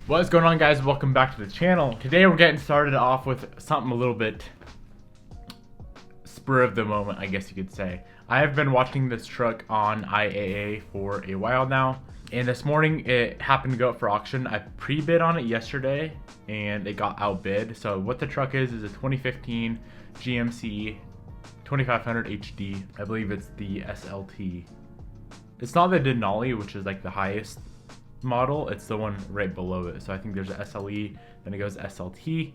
What's going on, guys? Welcome back to the channel. Today we're getting started off with something a little bit spur of the moment, I guess you could say. I have been watching this truck on IAA for a while now, and this morning it happened to go up for auction. I pre-bid on it yesterday and it got outbid. So what the truck is a 2015 GMC 2500 HD. I believe it's the SLT. It's not the Denali, which is like the highest model. It's the one right below it. So I think there's a SLE, then it goes SLT,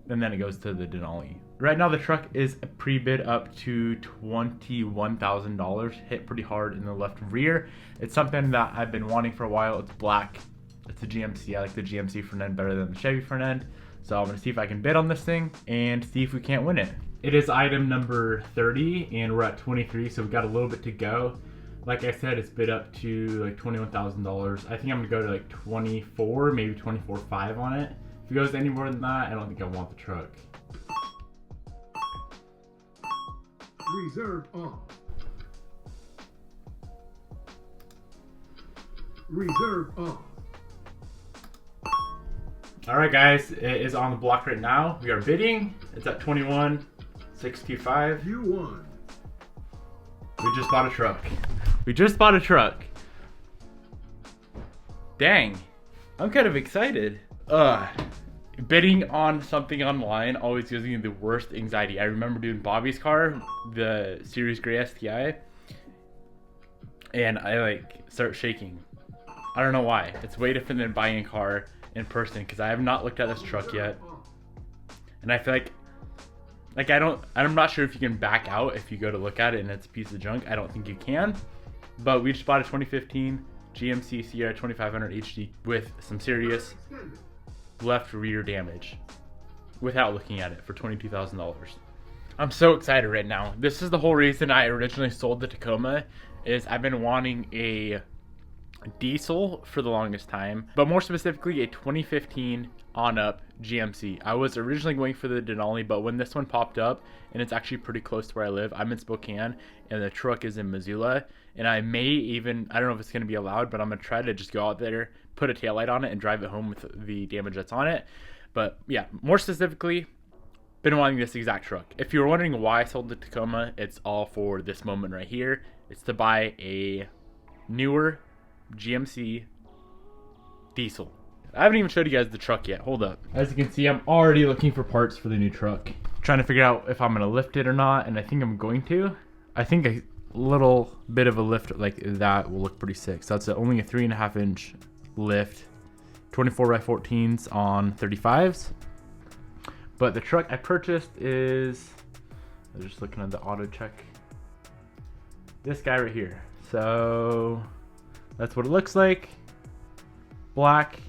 and then it goes to the Denali. Right now the truck is pre-bid up to $21,000, hit pretty hard in the left rear. It's something that I've been wanting for a while. It's black, it's a GMC. I like the GMC front end better than the Chevy front end, so I'm gonna see if I can bid on this thing and see if we can't win it. It is item number 30 and we're at 23, so we've got a little bit to go. Like I said, it's bid up to like $21,000. I think I'm gonna go to like 24, maybe 24.5 on it. If it goes any more than that, I don't think I want the truck. Reserve on. Reserve on. All right, guys, it is on the block right now. We are bidding. It's at 21,625. You won. We just bought a truck. We just bought a truck. Dang, I'm kind of excited. Bidding on something online always gives me the worst anxiety. I remember doing Bobby's car, the Series Gray STI, and I like start shaking. I don't know why. It's way different than buying a car in person because I have not looked at this truck yet, and I feel like I'm not sure if you can back out if you go to look at it and it's a piece of junk. I don't think you can. But we just bought a 2015 GMC Sierra 2500 HD with some serious left rear damage without looking at it for $22,000. I'm so excited right now. This is the whole reason I originally sold the Tacoma, is I've been wanting a diesel for the longest time, but more specifically a 2015 on up GMC. I was originally going for the Denali, but when this one popped up, and it's actually pretty close to where I live, I'm in Spokane and the truck is in Missoula, and I may even, I don't know if it's going to be allowed, but I'm going to try to just go out there, put a taillight on it and drive it home with the damage that's on it. But yeah, more specifically, been wanting this exact truck. If you're wondering why I sold the Tacoma, it's all for this moment right here. It's to buy a newer GMC diesel. I haven't even showed you guys the truck yet. Hold up. As you can see, I'm already looking for parts for the new truck. Trying to figure out if I'm gonna lift it or not, and I think I'm going to. I think a little bit of a lift like that will look pretty sick. So that's only a 3.5 inch lift, 24x14s on 35s. But the truck I purchased is, I was just looking at the auto check, this guy right here. So that's what it looks like. Black.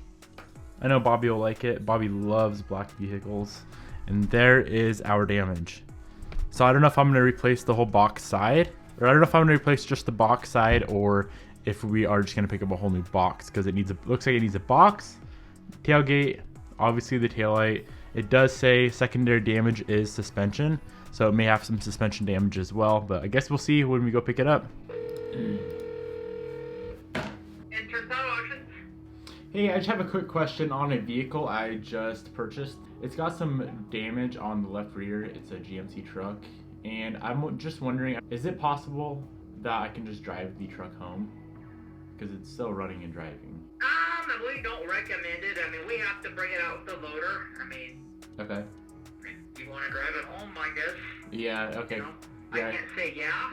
I know Bobby will like it. Bobby loves black vehicles. And there is our damage. So I don't know if I'm going to replace the whole box side, or I don't know if I'm going to replace just the box side, or if we are just going to pick up a whole new box, because it needs looks like it needs a box, tailgate, obviously the taillight. It does say secondary damage is suspension, so it may have some suspension damage as well, but I guess we'll see when we go pick it up. Hey, I just have a quick question on a vehicle I just purchased. It's got some damage on the left rear. It's a GMC truck, and I'm just wondering, is it possible that I can just drive the truck home? Because it's still running and driving. We don't recommend it. I mean, we have to bring it out with the loader. I mean, okay. If you want to drive it home, I guess. Yeah, okay. You know, yeah. I can't say yeah.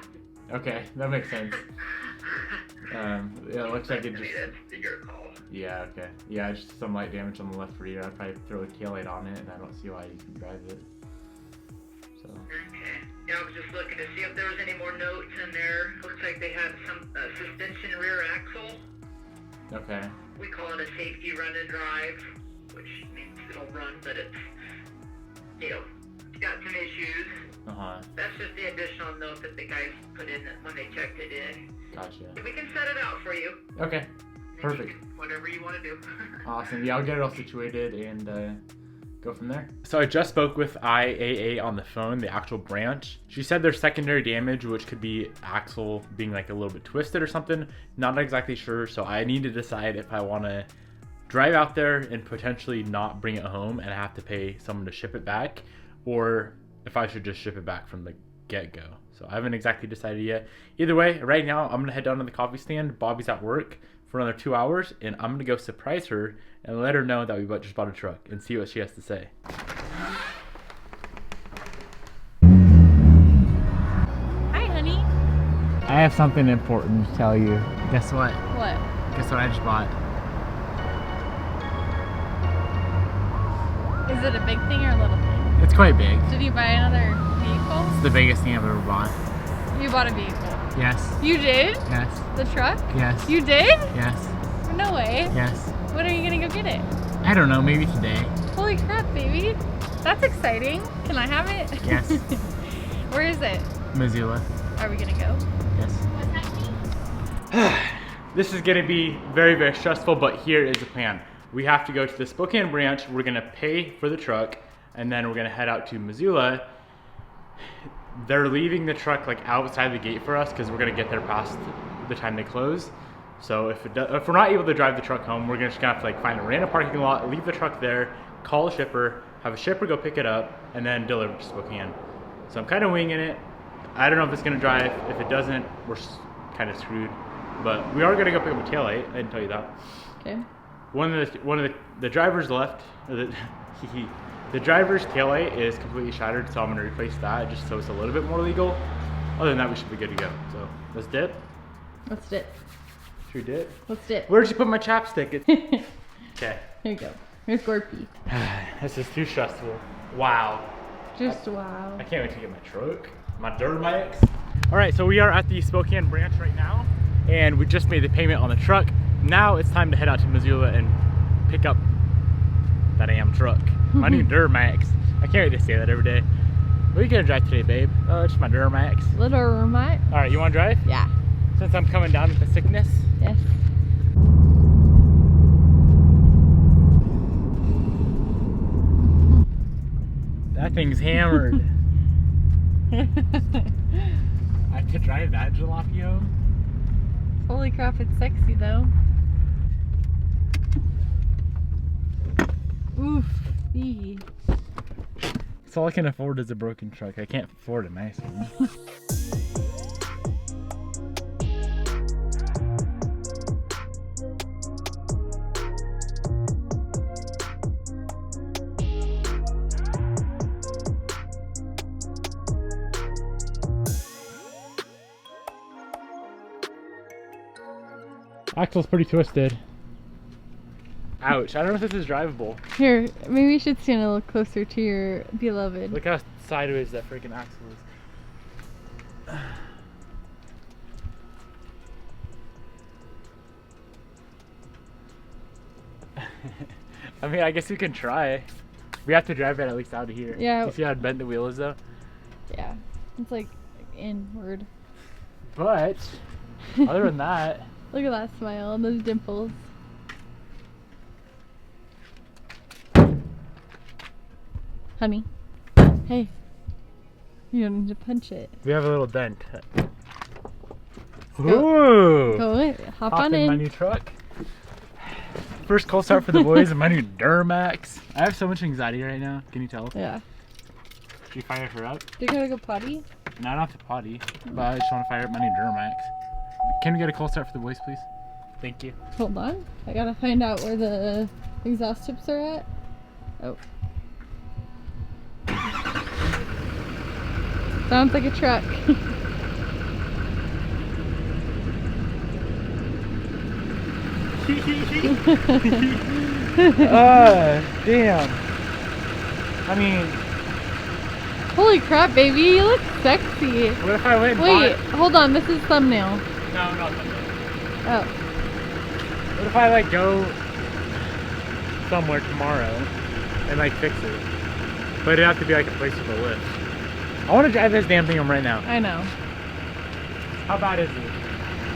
Okay, that makes sense. Yeah, it looks like it just... That's your call. Yeah, okay. Yeah, just some light damage on the left rear. I'd probably throw a taillight on it, and I don't see why you can drive it. So. Okay. Yeah, I was just looking to see if there was any more notes in there. Looks like they had some suspension rear axle. Okay. We call it a safety run and drive, which means it'll run, but it's, you know, got some issues. That's just the additional note that the guys put in when they checked it in. Gotcha. We can set it out for you. Okay. Perfect. Whatever you want to do. Awesome. Yeah, I'll get it all situated and go from there. So I just spoke with IAA on the phone, the actual branch. She said there's secondary damage, which could be axle being like a little bit twisted or something. Not exactly sure. So I need to decide if I want to drive out there and potentially not bring it home and have to pay someone to ship it back, or if I should just ship it back from the get-go. So I haven't exactly decided yet. Either way, right now I'm gonna head down to the coffee stand. Bobby's at work for another 2 hours, and I'm gonna go surprise her and let her know that we just bought a truck and see what she has to say. Hi, honey. I have something important to tell you. Guess what? What? Guess what I just bought? Is it a big thing or a little thing? It's quite big. Did you buy another vehicle? It's the biggest thing I've ever bought. You bought a vehicle. Yes. You did? Yes. The truck? Yes. You did? Yes. No way. Yes. When are you gonna go get it? I don't know, maybe today. Holy crap, baby. That's exciting. Can I have it? Yes. Where is it? Missoula. Are we gonna go? Yes. What's happening? This is gonna be very, very stressful, but here is the plan. We have to go to the Spokane branch. We're gonna pay for the truck, and then we're gonna head out to Missoula. They're leaving the truck like outside the gate for us because we're gonna get there past the time they close. So if we're not able to drive the truck home, we're just gonna have to like find a random parking lot, leave the truck there, call a shipper, have a shipper go pick it up, and then deliver to Spokane. So I'm kind of winging it. I don't know if it's gonna drive. If it doesn't, we're kind of screwed. But we are gonna go pick up a taillight. I didn't tell you that. Okay. One of the drivers left. The driver's taillight is completely shattered, so I'm gonna replace that just so it's a little bit more legal. Other than that, we should be good to go. So let's dip. Let's dip. Should we dip? Let's dip. Where'd you put my chapstick? Okay. Here you go. Here's Gorpy. This is too stressful. Wow. Just wow. I can't wait to get my truck, my Duramax. All right, so we are at the Spokane branch right now, and we just made the payment on the truck. Now it's time to head out to Missoula and pick up that damn truck. My new Duramax. I can't wait to say that every day. What are you gonna drive today, babe? Oh, it's my Duramax. Little Duramax. All right, you wanna drive? Yeah. Since I'm coming down with the sickness. Yes. That thing's hammered. I have to drive that jalopy. Holy crap, it's sexy though. Oof. Eee. It's all I can afford is a broken truck. I can't afford a nice one. Axle's pretty twisted. Ouch, I don't know if this is drivable. Here, maybe you should stand a little closer to your beloved. Look how sideways that freaking axle is. I mean, I guess we can try. We have to drive it at least out of here. Yeah. You see how bent the wheel is though? Yeah, it's like inward. But, other than that. Look at that smile and those dimples. Honey. Hey. You don't need to punch it. We have a little dent. Go. Ooh! Go in. Hop on in in. my new truck. First cold start for the boys in my new Duramax. I have so much anxiety right now. Can you tell? Yeah. Should we fire her up? Do you gotta go potty? No, I don't have to potty, but I just want to fire up my new Duramax. Can we get a cold start for the boys, please? Thank you. Hold on. I gotta find out where the exhaust tips are at. Oh. Sounds like a truck. Damn. I mean, Holy crap, baby, you look sexy. what if I went Wait, hold on, this is thumbnail. No, not that. Oh. What if I like go somewhere tomorrow and like fix it? But it'd have to be like a place with a lift. I want to drive this damn thing home right now. I know. How bad is it?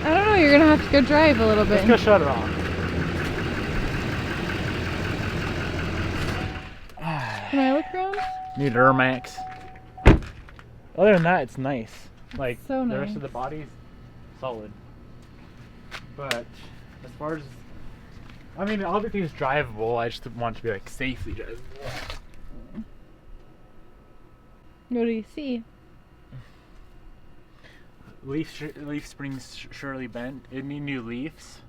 I don't know, you're gonna have to go drive a little bit. Let's go shut it off. Can I look around? New Duramax. Other than that, it's nice. Like, So the rest nice. of the body's solid. But, as far as... I mean, obviously it's drivable. I just want it to be like safely drivable. What do you see? Leaf springs surely bent. It need new leaves.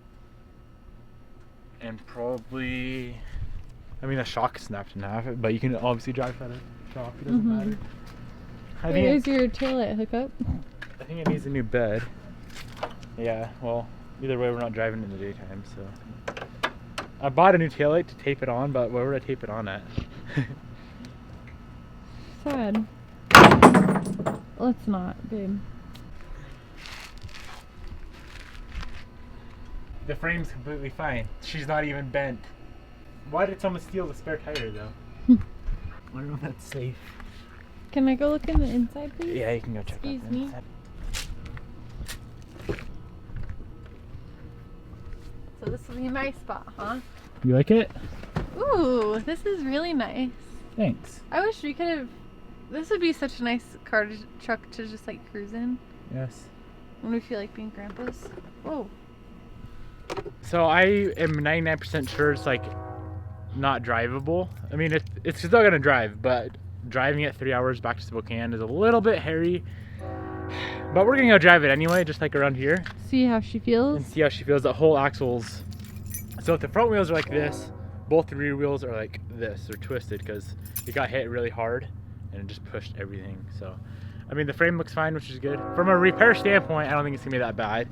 And probably, I mean, the shock snapped in half, but you can obviously drive without a shock. It doesn't matter. Where's your taillight hookup? I think it needs a new bed. Yeah, well, either way, we're not driving in the daytime, so. I bought a new taillight to tape it on, but where would I tape it on at? Sad. Let's not, babe. The frame's completely fine. She's not even bent. Why did someone steal the spare tire, though? I don't know if that's safe. Can I go look in the inside, please? Yeah, you can go check out the Excuse me. inside. So this will be my spot, huh? You like it? Ooh, this is really nice. Thanks. I wish we could have. This would be such a nice truck to just like cruise in Yes. when we feel like being grandpas. Whoa. So I am 99% sure it's like not drivable. I mean, it's still gonna drive, but driving it 3 hours back to Spokane is a little bit hairy. But we're gonna go drive it anyway, just like around here, See how she feels? and see how she feels. The whole axles. So if the front wheels are like this, both the rear wheels are like this. They're twisted because it got hit really hard and it just pushed everything. So, I mean, the frame looks fine, which is good. From a repair standpoint, I don't think it's gonna be that bad.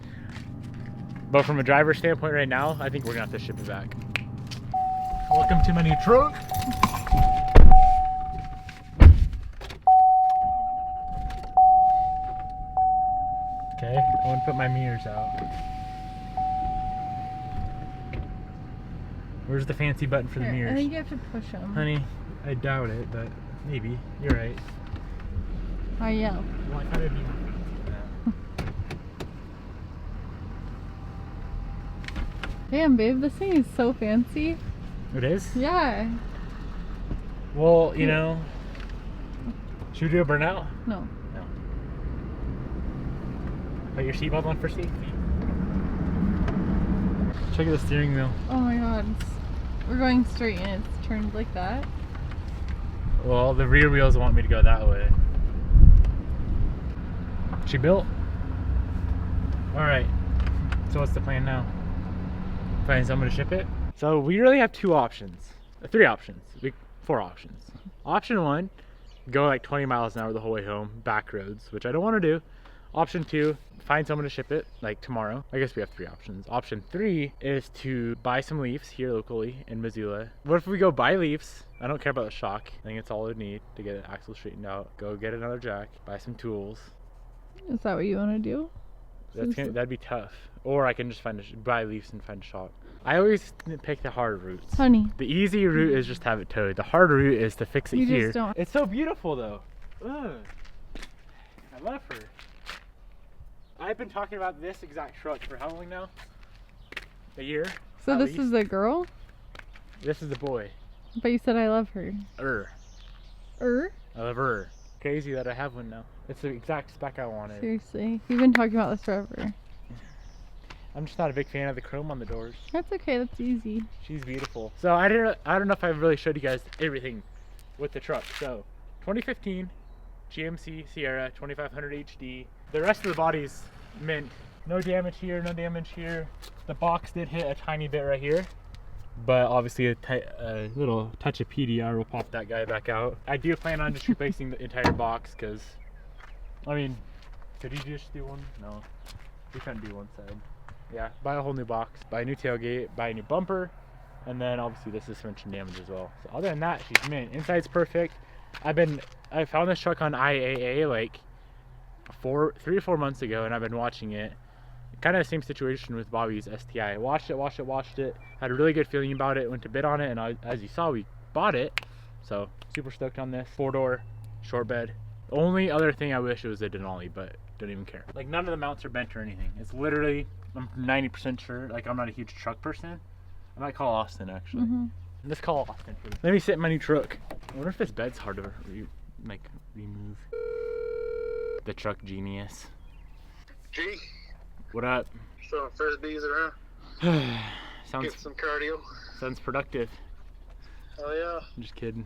But from a driver standpoint right now, I think we're gonna have to ship it back. Welcome to my new truck. Okay, I want to put my mirrors out. Where's the fancy button for the Here, mirrors? I think you have to push them. Honey, I doubt it, but maybe. You're right. I yell. Well, I thought it'd be more fancy than that. Damn, babe, this thing is so fancy. It is? Yeah. Well, you know, should we do a burnout? No. No. Put your seatbelt on for safety. Check out the steering wheel. Oh my god. We're going straight and it's turned like that. Well, the rear wheels want me to go that way. She built? Alright. So what's the plan now? Find someone to ship it? So we really have two options. Three options. Four options. Option one, go like 20 miles an hour the whole way home, back roads, which I don't want to do. Option two, find someone to ship it like tomorrow. I guess we have three options. Option three is to buy some leaves here locally in Missoula. What if we go buy leaves? I don't care about the shock. I think it's all we need to get the axle straightened out. Go get another jack, buy some tools. Is that what you want to do? That'd be tough. Or I can just buy leaves and find a shop. I always pick the hard routes. Honey. The easy route is just have it towed. The hard route is to fix it You here. just don't. It's so beautiful though. Ugh. I love her. I've been talking about this exact truck for how long now? A year? So at this least. is the girl? This is the boy. But you said I love her. I love her. Crazy that I have one now. It's the exact spec I wanted. Seriously. We've been talking about this forever. I'm just not a big fan of the chrome on the doors. That's okay, that's easy. She's beautiful. So I don't know if I've really showed you guys everything with the truck. So 2015 GMC Sierra 2500 HD. The rest of the body's mint. No damage here, no damage here. The box did hit a tiny bit right here, but obviously a little touch of PDR will pop that guy back out. I do plan on just replacing the entire box because, I mean, could you just do one? No, we couldn't do one side. Yeah, buy a whole new box, buy a new tailgate, buy a new bumper, and then obviously the suspension damage as well. So other than that, she's mint. Inside's perfect. I found this truck on IAA like 3 or 4 months ago, and I've been watching it. Kind of the same situation with Bobby's STI. I watched it. Had a really good feeling about it. Went to bid on it, and as you saw, we bought it. So super stoked on this. 4-door, short bed. Only other thing I wish it was a Denali, but don't even care. Like none of the mounts are bent or anything. It's literally, I'm 90% sure. Like I'm not a huge truck person. I might call Austin actually. Let's call Austin. Let me sit in my new truck. I wonder if this bed's hard to remove. The truck genius. G, What up? throwing frisbees around. Sounds Get some cardio. Sounds productive. Oh yeah. I'm just kidding.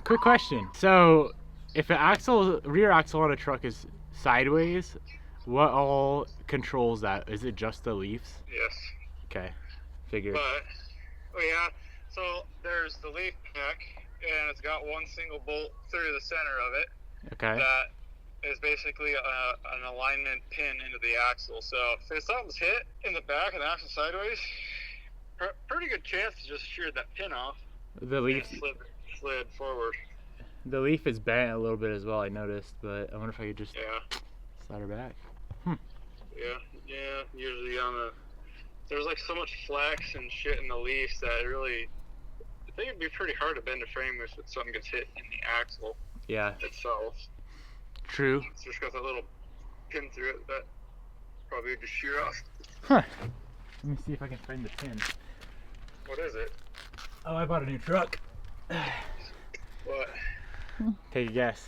Quick question. So, if an rear axle on a truck is sideways, what all controls that? Is it just the leaves? Yes. Okay, figured. But, oh yeah, so there's the leaf neck, and it's got one single bolt through the center of it. Okay. That is basically an alignment pin into the axle. So if something's hit in the back and the axle sideways, pretty good chance to just shear that pin off. The leaf slid forward. The leaf is bent a little bit as well, I noticed, but I wonder if I could just slide her back. Yeah, usually there's like so much flex and shit in the leaves that I think it'd be pretty hard to bend a frame if something gets hit in the axle itself. True. It's just got that little pin through it that probably would just shear off. Huh. Let me see if I can find the pin. What is it? Oh, I bought a new truck. What? Take a guess.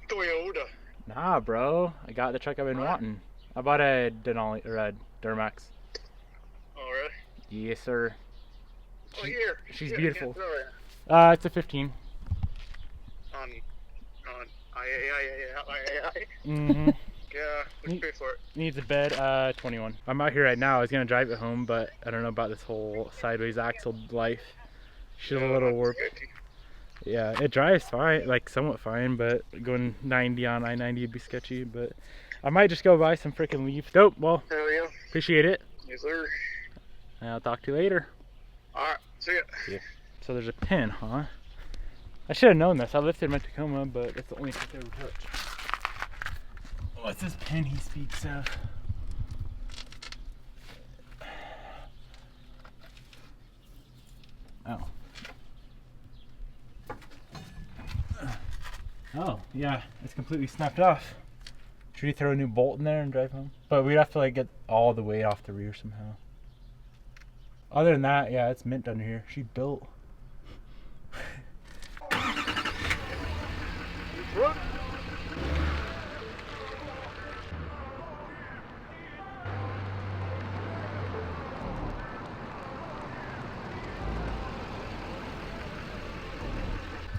Toyota. Nah, bro. I got the truck I've been wanting. I bought a Duramax. Oh, really? Yes, sir. Oh, here. She's Shit, beautiful. I can't throw it. It's a 15. On I. Mm-hmm. Yeah, let's pay for it. Needs a bed, 21. I'm out here right now. I was gonna drive it home, but I don't know about this whole sideways axle life. She's a little warped. Yeah, it drives fine, like somewhat fine, but going 90 on I-90 would be sketchy. But I might just go buy some freaking leaf. Dope. Well, Hell yeah. appreciate it. Yes, sir. And I'll talk to you later. All right. See ya. Yeah. So there's a pin, huh? I should have known this. I lifted my Tacoma, but that's the only thing I ever touched. What's this pin he speaks of? Oh. Oh, yeah, it's completely snapped off. Should we throw a new bolt in there and drive home? But we'd have to like get all the weight off the rear somehow. Other than that, yeah, it's mint under here. She built.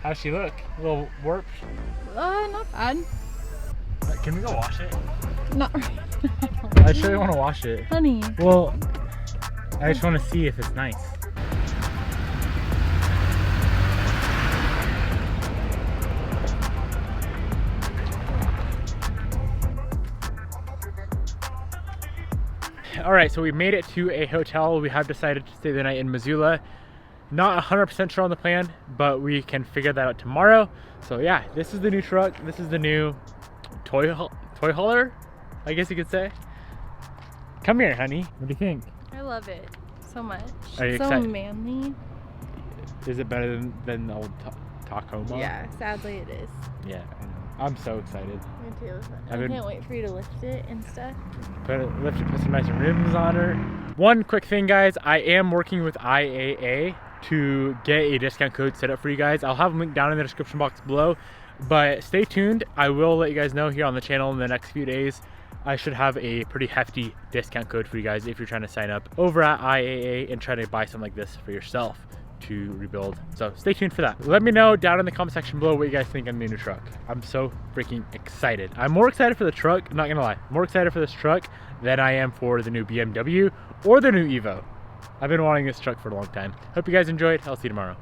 How's she look? A little warped? Not bad. Can we go wash it? Not right now. I just really want to wash it. Honey. Well, I just want to see if it's nice. Alright, so we made it to a hotel. We have decided to stay the night in Missoula. Not 100% sure on the plan, but we can figure that out tomorrow. So yeah, this is the new truck. This is the new toy hauler, I guess you could say. Come here, honey. What do you think? I love it so much. Are you so excited? manly. Is it better than the old Tacoma? Yeah, sadly it is. Yeah, I know. I'm so excited. Me too. I been- can't wait for you to lift it and stuff. Put some nice rims on her. One quick thing, guys. I am working with IAA to get a discount code set up for you guys. I'll have a link down in the description box below. But stay tuned. I will let you guys know here on the channel in the next few days. I should have a pretty hefty discount code for you guys if you're trying to sign up over at IAA and try to buy something like this for yourself to rebuild. So stay tuned for that. Let me know down in the comment section below what you guys think on the new truck. I'm so freaking excited. I'm more excited for the truck, I'm not gonna lie. More excited for this truck than I am for the new BMW or the new Evo. I've been wanting this truck for a long time. Hope you guys enjoyed. I'll see you tomorrow.